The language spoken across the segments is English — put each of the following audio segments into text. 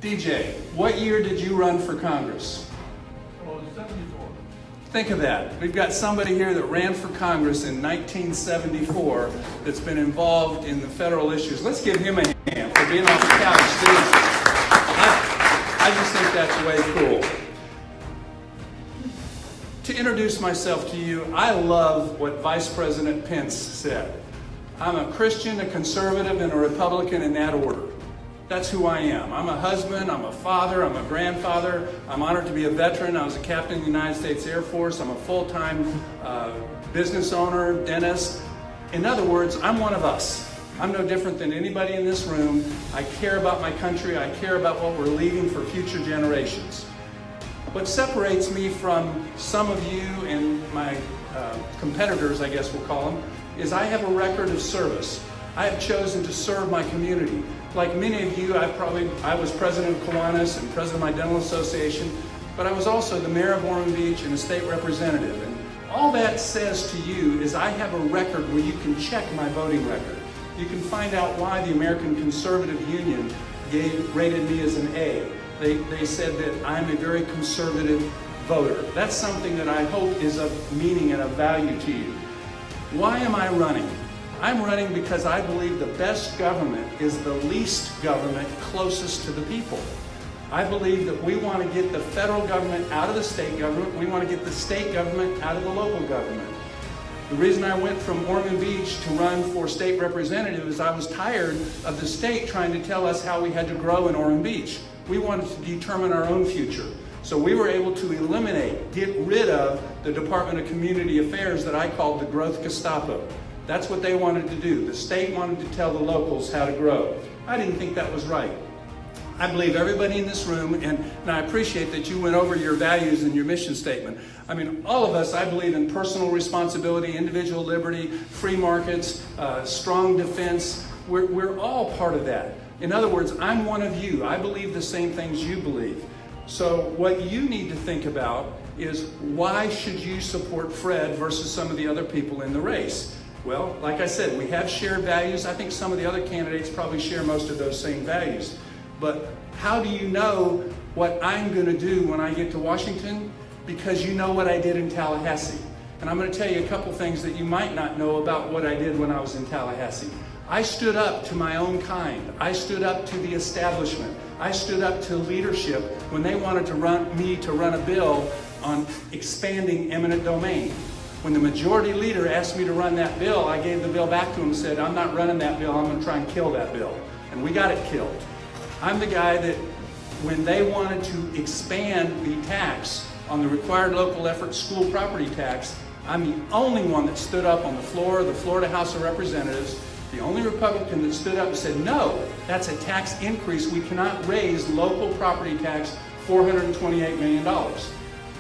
DJ, what year did you run for Congress? Oh, 74. Think of that. We've got somebody here that ran for Congress in 1974 that's been involved in the federal issues. Let's give him a hand for being off the couch. I just think that's way cool. To introduce myself to you, I love what Vice President Pence said. I'm a Christian, a conservative, and a Republican in that order. That's who I am. I'm a husband, I'm a father, I'm a grandfather. I'm honored to be a veteran. I was a captain in the United States Air Force. I'm a full-time business owner, dentist. In other words, I'm one of us. I'm no different than anybody in this room. I care about my country. I care about what we're leaving for future generations. What separates me from some of you and my competitors, I guess we'll call them, is I have a record of service. I have chosen to serve my community. Like many of you, I was president of Kiwanis and president of my dental association, but I was also the mayor of Ormond Beach and a state representative. And all that says to you is I have a record where you can check my voting record. You can find out why the American Conservative Union rated me as an A. They said that I'm a very conservative voter. That's something that I hope is of meaning and of value to you. Why am I running? I'm running because I believe the best government is the least government closest to the people. I believe that we want to get the federal government out of the state government. We want to get the state government out of the local government. The reason I went from Ormond Beach to run for state representative is I was tired of the state trying to tell us how we had to grow in Ormond Beach. We wanted to determine our own future. So we were able to eliminate, get rid of the Department of Community Affairs that I called the Growth Gestapo. That's what they wanted to do. The state wanted to tell the locals how to grow. I didn't think that was right. I believe everybody in this room, and I appreciate that you went over your values and your mission statement. I mean, all of us, I believe in personal responsibility, individual liberty, free markets, strong defense. We're all part of that. In other words, I'm one of you. I believe the same things you believe. So what you need to think about is why should you support Fred versus some of the other people in the race? Well, like I said, we have shared values. I think some of the other candidates probably share most of those same values. But how do you know what I'm going to do when I get to Washington? Because you know what I did in Tallahassee. And I'm going to tell you a couple things that you might not know about what I did when I was in Tallahassee. I stood up to my own kind. I stood up to the establishment. I stood up to leadership when they wanted to run a bill on expanding eminent domain. When the majority leader asked me to run that bill, I gave the bill back to him and said, I'm not running that bill, I'm going to try and kill that bill. And we got it killed. I'm the guy that when they wanted to expand the tax on the required local effort school property tax, I'm the only one that stood up on the floor of the Florida House of Representatives, the only Republican that stood up and said, no, that's a tax increase. We cannot raise local property tax $428 million.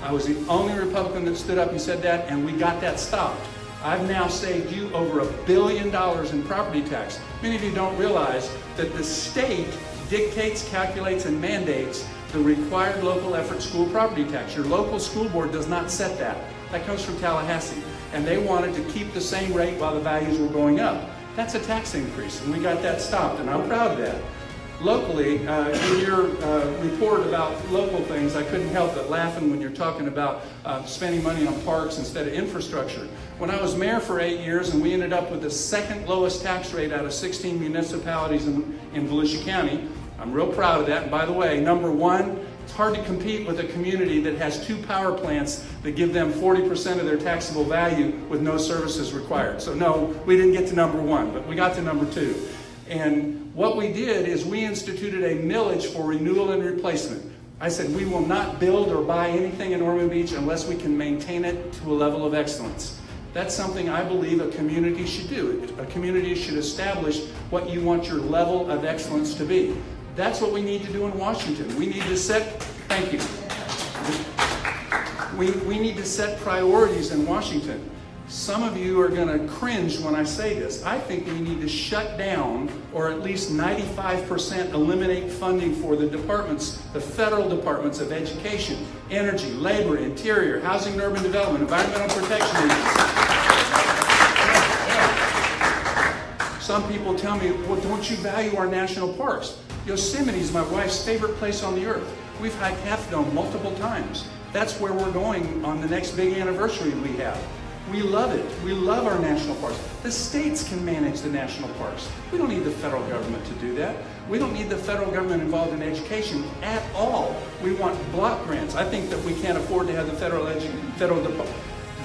I was the only Republican that stood up and said that, and we got that stopped. I've now saved you over $1 billion in property tax. Many of you don't realize that the state dictates, calculates, and mandates the required local effort school property tax. Your local school board does not set that. That comes from Tallahassee. And they wanted to keep the same rate while the values were going up. That's a tax increase, and we got that stopped, and I'm proud of that. Locally, in your report about local things, I couldn't help but laughing when you're talking about spending money on parks instead of infrastructure. When I was mayor for 8 years and we ended up with the second lowest tax rate out of 16 municipalities in Volusia County, I'm real proud of that. And by the way, number one, it's hard to compete with a community that has 2 power plants that give them 40% of their taxable value with no services required. So no, we didn't get to number 1, but we got to number 2. And what we did is we instituted a millage for renewal and replacement. I said we will not build or buy anything in Ormond Beach unless we can maintain it to a level of excellence. That's something I believe a community should do. A community should establish what you want your level of excellence to be. That's what we need to do in Washington. We need to set, thank you. We need to set priorities in Washington. Some of you are going to cringe when I say this. I think we need to shut down, or at least 95% eliminate funding for the departments, the federal departments of education, energy, labor, interior, housing and urban development, environmental protection agencies. Some people tell me, well, don't you value our national parks? Yosemite is my wife's favorite place on the earth. We've hiked Half Dome multiple times. That's where we're going on the next big anniversary we have. We love it. We love our national parks. The states can manage the national parks. We don't need the federal government to do that. We don't need the federal government involved in education at all. We want block grants. I think that we can't afford to have the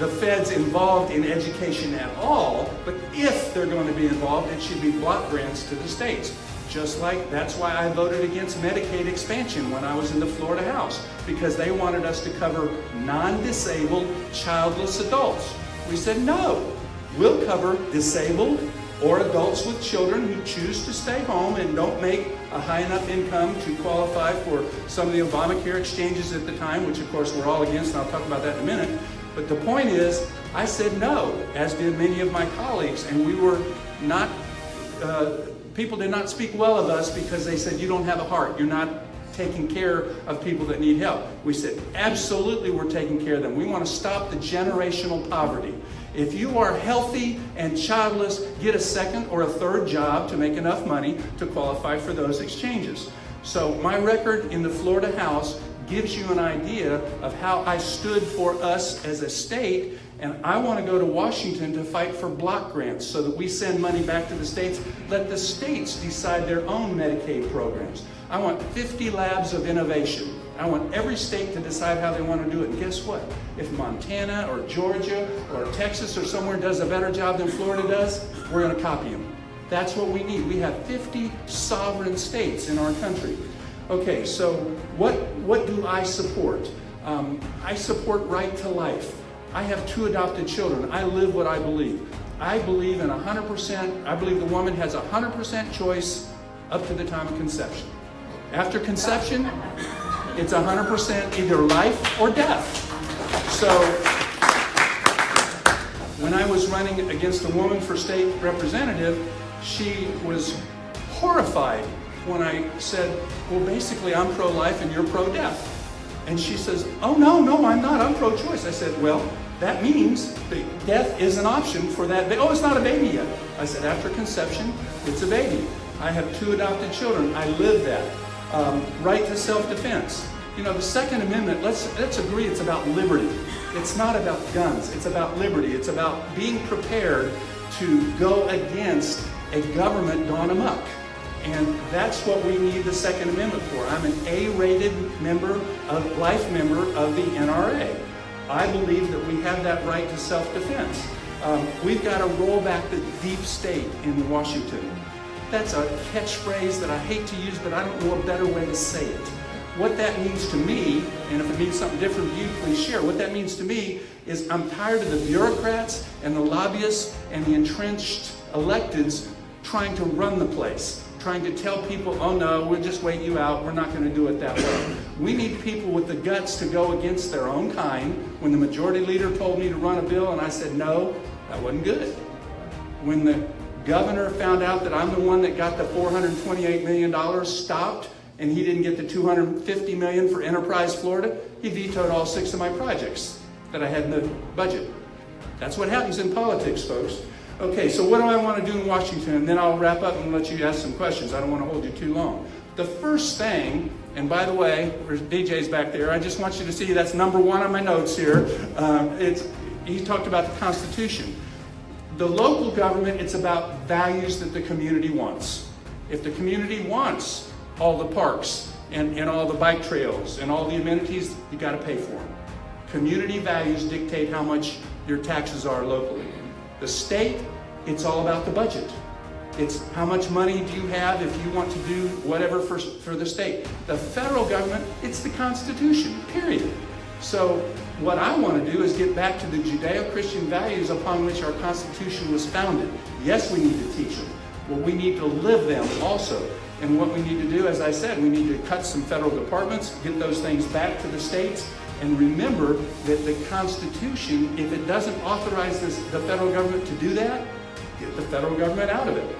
feds involved in education at all, but if they're going to be involved, it should be block grants to the states. Just like that's why I voted against Medicaid expansion when I was in the Florida House, because they wanted us to cover non-disabled, childless adults. We said no, we'll cover disabled or adults with children who choose to stay home and don't make a high enough income to qualify for some of the Obamacare exchanges at the time, which of course we're all against, and I'll talk about that in a minute. But the point is, I said no, as did many of my colleagues, and we were not, people did not speak well of us because they said, you don't have a heart, you're not taking care of people that need help. We said, absolutely we're taking care of them. We want to stop the generational poverty. If you are healthy and childless, get a second or a third job to make enough money to qualify for those exchanges. So my record in the Florida House gives you an idea of how I stood for us as a state, and I want to go to Washington to fight for block grants so that we send money back to the states. Let the states decide their own Medicaid programs. I want 50 labs of innovation. I want every state to decide how they want to do it. And guess what? If Montana or Georgia or Texas or somewhere does a better job than Florida does, we're going to copy them. That's what we need. We have 50 sovereign states in our country. Okay, so what do I support? I support right to life. I have 2 adopted children. I live what I believe. I believe in 100%, I believe the woman has 100% choice up to the time of conception. After conception, it's 100% either life or death. So when I was running against a woman for state representative, she was horrified when I said, well, basically I'm pro-life and you're pro-death. And she says, oh, no, I'm not, I'm pro-choice. I said, well, that means that death is an option for that. Oh, it's not a baby yet. I said, after conception, it's a baby. I have 2 adopted children. I live that. Right to self-defense. You know, the Second Amendment, let's agree it's about liberty. It's not about guns. It's about liberty. It's about being prepared to go against a government gone amok. And that's what we need the Second Amendment for. I'm an A-rated life member of the NRA. I believe that we have that right to self-defense. We've got to roll back the deep state in Washington. That's a catchphrase that I hate to use, but I don't know a better way to say it. What that means to me, and if it means something different to you, please share. What that means to me is I'm tired of the bureaucrats and the lobbyists and the entrenched electeds trying to run the place, trying to tell people, oh no, we'll just wait you out, we're not going to do it that way. We need people with the guts to go against their own kind. When the majority leader told me to run a bill and I said no, that wasn't good. When the governor found out that I'm the one that got the $428 million stopped and he didn't get the $250 million for Enterprise Florida, he vetoed all 6 of my projects that I had in the budget. That's what happens in politics, folks. Okay, so what do I want to do in Washington? And then I'll wrap up and let you ask some questions. I don't want to hold you too long. The first thing, and by the way, there's DJ's back there. I just want you to see that's number 1 on my notes here. He talked about the Constitution. The local government, it's about values that the community wants. If the community wants all the parks and all the bike trails and all the amenities, you got to pay for them. Community values dictate how much your taxes are locally. The state, it's all about the budget. It's how much money do you have if you want to do whatever for the state. The federal government, it's the Constitution, period. So what I want to do is get back to the Judeo-Christian values upon which our Constitution was founded. Yes, we need to teach them, but we need to live them also. And what we need to do, as I said, we need to cut some federal departments, get those things back to the states, and remember that the Constitution, if it doesn't authorize the federal government to do that, get the federal government out of it.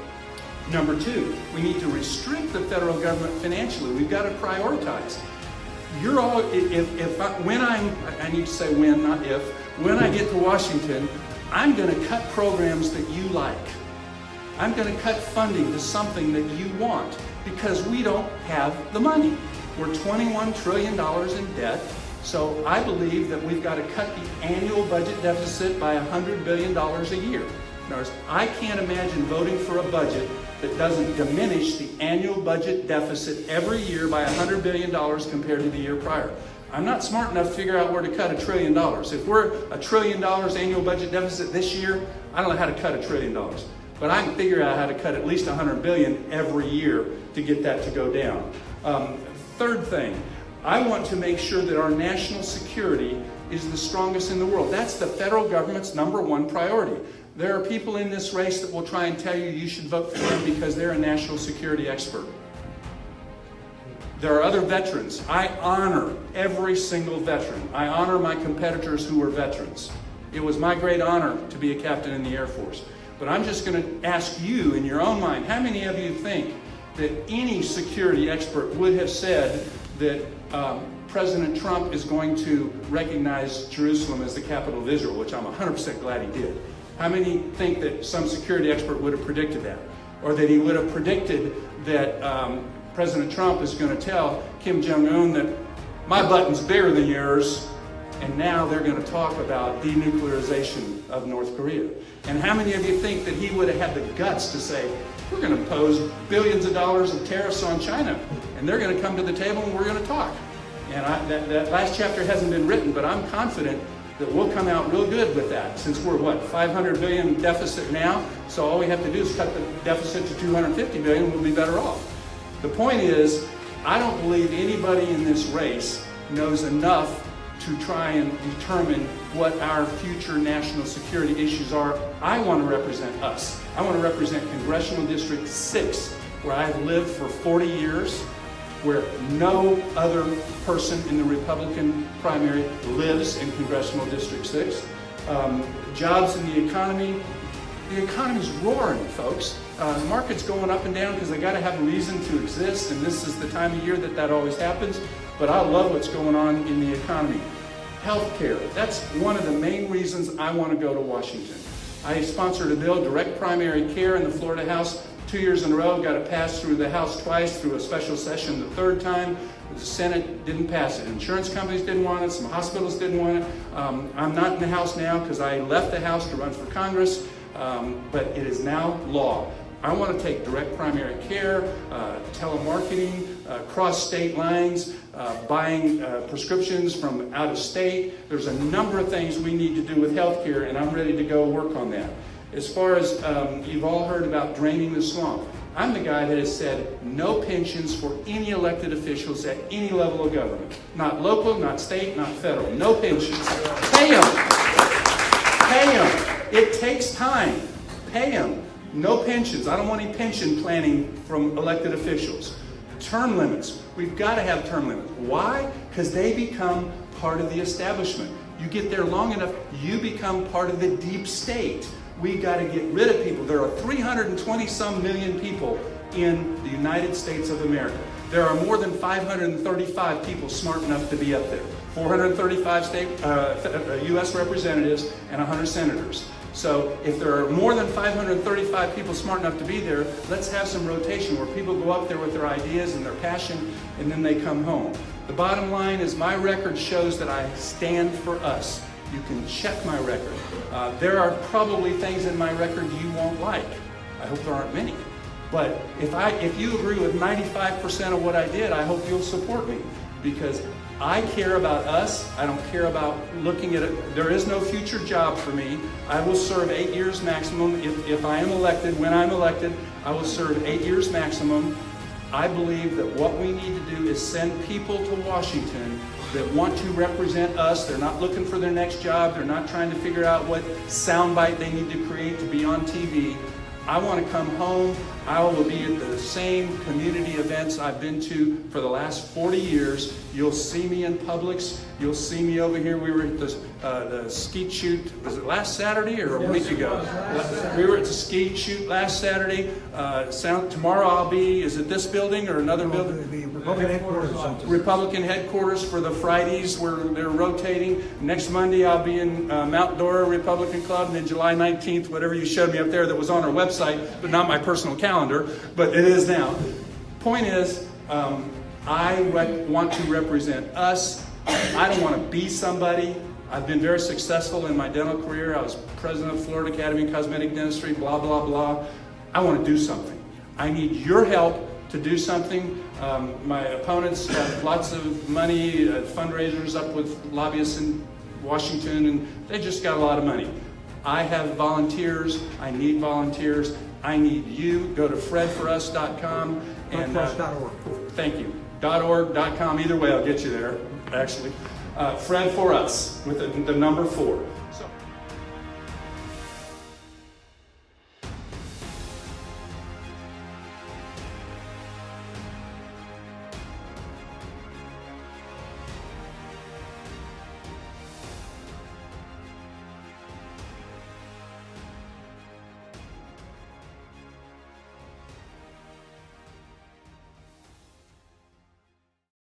Number 2, we need to restrict the federal government financially. We've got to prioritize. You're all, I need to say when, not if, when I get to Washington, I'm going to cut programs that you like. I'm going to cut funding to something that you want. because we don't have the money. We're $21 trillion in debt. So I believe that we've got to cut the annual budget deficit by $100 billion a year. In other words, I can't imagine voting for a budget that doesn't diminish the annual budget deficit every year by $100 billion compared to the year prior. I'm not smart enough to figure out where to cut $1 trillion. If we're $1 trillion annual budget deficit this year, I don't know how to cut $1 trillion. But I can figure out how to cut at least $100 billion every year to get that to go down. Third thing, I want to make sure that our national security is the strongest in the world. That's the federal government's #1 priority. There are people in this race that will try and tell you should vote for them because they're a national security expert. There are other veterans. I honor every single veteran. I honor my competitors who are veterans. It was my great honor to be a captain in the Air Force. But I'm just going to ask you in your own mind, how many of you think that any security expert would have said that President Trump is going to recognize Jerusalem as the capital of Israel, which I'm 100% glad he did? How many think that some security expert would have predicted that? Or that he would have predicted that President Trump is going to tell Kim Jong-un that my button's bigger than yours, and now they're going to talk about denuclearization of North Korea? And how many of you think that he would have had the guts to say, we're going to impose billions of dollars of tariffs on China, and they're going to come to the table and we're going to talk? And that last chapter hasn't been written, but I'm confident that we'll come out real good with that, since we're, $500 billion deficit now, so all we have to do is cut the deficit to $250 billion, and we'll be better off. The point is, I don't believe anybody in this race knows enough to try and determine what our future national security issues are. I want to represent us. I want to represent Congressional District 6, where I've lived for 40 years, where no other person in the Republican primary lives in Congressional District 6. Jobs in the economy's roaring, folks. The market's going up and down because they got to have a reason to exist, and this is the time of year that always happens. But I love what's going on in the economy. Healthcare, that's one of the main reasons I want to go to Washington. I sponsored a bill, direct primary care, in the Florida House 2 years in a row, got it passed through the House twice, through a special session the third time. The Senate didn't pass it. Insurance companies didn't want it, some hospitals didn't want it. I'm not in the House now because I left the House to run for Congress, but it is now law. I want to take direct primary care, telemarketing, cross state lines, buying prescriptions from out of state. There's a number of things we need to do with healthcare, and I'm ready to go work on that. As far as you've all heard about draining the swamp, I'm the guy that has said no pensions for any elected officials at any level of government. Not local, not state, not federal. No pensions. Pay them. Pay them. It takes time. Pay them. No pensions. I don't want any pension planning from elected officials. Term limits. We've got to have term limits. Why? Because they become part of the establishment. You get there long enough, you become part of the deep state. We got to get rid of people. There are 320-some million people in the United States of America. There are more than 535 people smart enough to be up there. 435 U.S. representatives and 100 senators. So if there are more than 535 people smart enough to be there, let's have some rotation where people go up there with their ideas and their passion, and then they come home. The bottom line is my record shows that I stand for us. You can check my record. There are probably things in my record you won't like. I hope there aren't many. But if you agree with 95% of what I did, I hope you'll support me, because I care about us. I don't care about looking at it. There is no future job for me. I will serve 8 years maximum. If I am elected, when I'm elected, I will serve 8 years maximum. I believe that what we need to do is send people to Washington that want to represent us. They're not looking for their next job. They're not trying to figure out what soundbite they need to create to be on TV. I want to come home. I will be at the same community events I've been to for the last 40 years. You'll see me in Publix. You'll see me over here. We were at the skeet shoot. Was it last Saturday or a week ago? We were at the skeet shoot last Saturday. Tomorrow I'll be, is it this building or another building? The Republican headquarters. Republican headquarters for the Fridays where they're rotating. Next Monday I'll be in Mount Dora Republican Club, and then July 19th, whatever you showed me up there that was on our website, but not my personal calendar, but it is now. Point is, I want to represent us. I don't want to be somebody. I've been very successful in my dental career. I was president of Florida Academy of Cosmetic Dentistry, blah, blah, blah. I want to do something. I need your help to do something. My opponents have lots of money, fundraisers up with lobbyists in Washington, and they just got a lot of money. I have volunteers. I need volunteers. I need you. Go to fredforus.com and thank you. .org.com. Either way, I'll get you there. Actually, Fred for Us with the number 4. So.